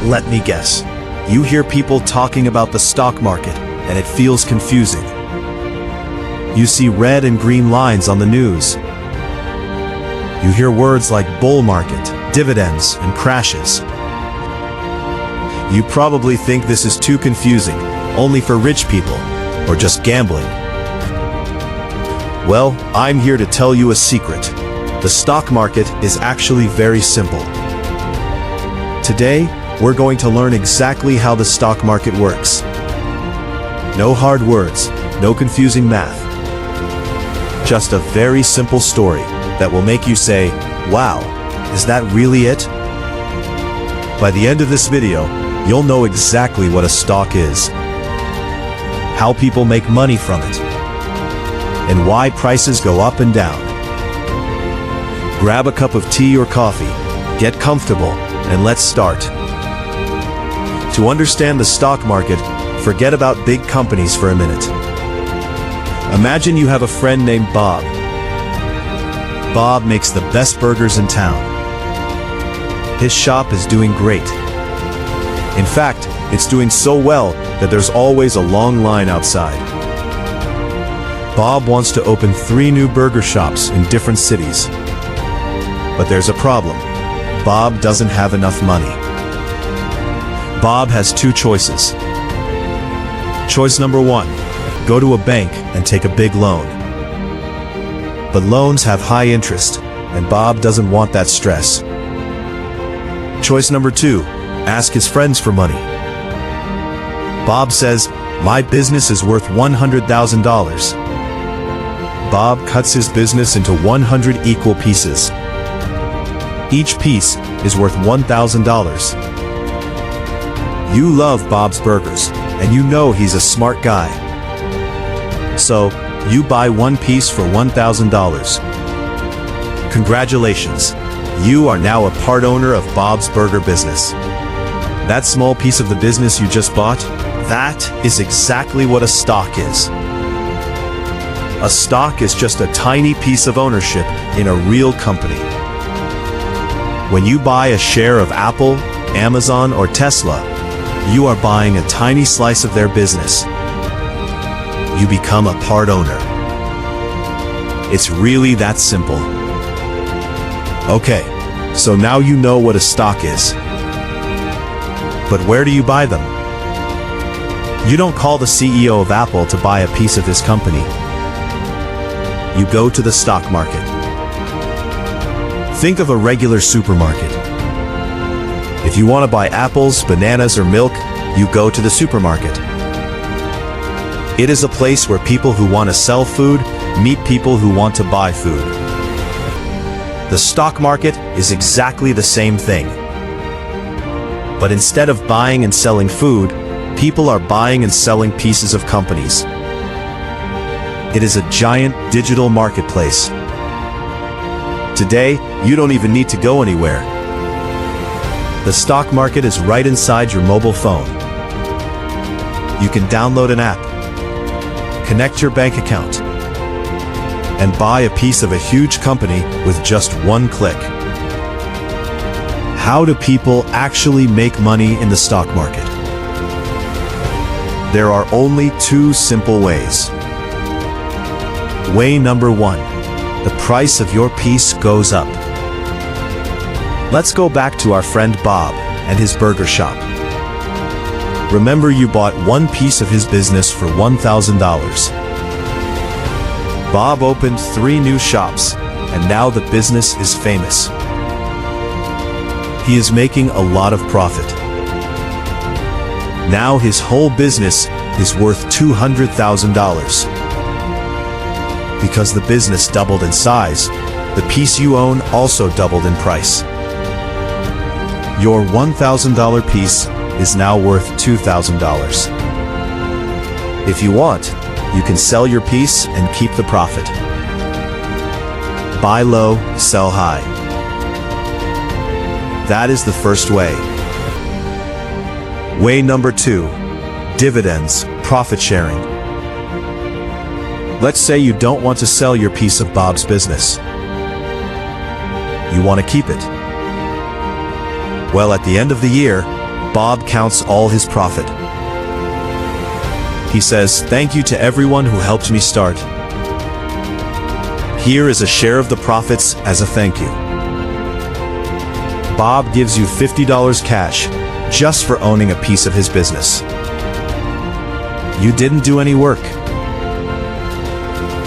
Let me guess. You hear people talking about the stock market, and it feels confusing. You see red and green lines on the news. You hear words like bull market, dividends, and crashes. You probably think this is too confusing, only for rich people, or just gambling. Well, I'm here to tell you a secret. The stock market is actually very simple. Today, we're going to learn exactly how the stock market works. No hard words, no confusing math. Just a very simple story that will make you say, wow, is that really it? By the end of this video, you'll know exactly what a stock is, how people make money from it, and why prices go up and down. Grab a cup of tea or coffee, get comfortable, and let's start. To understand the stock market, forget about big companies for a minute. Imagine you have a friend named Bob. Bob makes the best burgers in town. His shop is doing great. In fact, it's doing so well that there's always a long line outside. Bob wants to open 3 new burger shops in different cities. But there's a problem. Bob doesn't have enough money. Bob has 2 choices. Choice number 1, go to a bank and take a big loan. But loans have high interest, and Bob doesn't want that stress. Choice number 2, ask his friends for money. Bob says, my business is worth $100,000. Bob cuts his business into 100 equal pieces. Each piece is worth $1,000. You love Bob's burgers, and you know he's a smart guy. So, you buy 1 piece for $1,000. Congratulations, you are now a part owner of Bob's burger business. That small piece of the business you just bought, that is exactly what a stock is. A stock is just a tiny piece of ownership in a real company. When you buy a share of Apple, Amazon, or Tesla, you are buying a tiny slice of their business. You become a part owner. It's really that simple. Okay, so now you know what a stock is. But where do you buy them? You don't call the CEO of Apple to buy a piece of his company. You go to the stock market. Think of a regular supermarket. If you want to buy apples, bananas, or milk, you go to the supermarket. It is a place where people who want to sell food meet people who want to buy food. The stock market is exactly the same thing. But instead of buying and selling food, people are buying and selling pieces of companies. It is a giant digital marketplace. Today, you don't even need to go anywhere. The stock market is right inside your mobile phone. You can download an app, connect your bank account, and buy a piece of a huge company with just 1 click. How do people actually make money in the stock market? There are only 2 simple ways. Way number 1, the price of your piece goes up. Let's go back to our friend Bob and his burger shop. Remember, you bought 1 piece of his business for $1,000. Bob opened 3 new shops, and now the business is famous. He is making a lot of profit. Now his whole business is worth $200,000. Because the business doubled in size, the piece you own also doubled in price. Your $1,000 piece is now worth $2,000. If you want, you can sell your piece and keep the profit. Buy low, sell high. That is the first way. Way number 2, dividends, profit sharing. Let's say you don't want to sell your piece of Bob's business. You want to keep it. Well, at the end of the year, Bob counts all his profit. He says, "Thank you to everyone who helped me start. Here is a share of the profits as a thank you." Bob gives you $50 cash just for owning a piece of his business. You didn't do any work.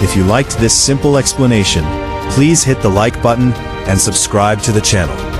If you liked this simple explanation, please hit the like button and subscribe to the channel.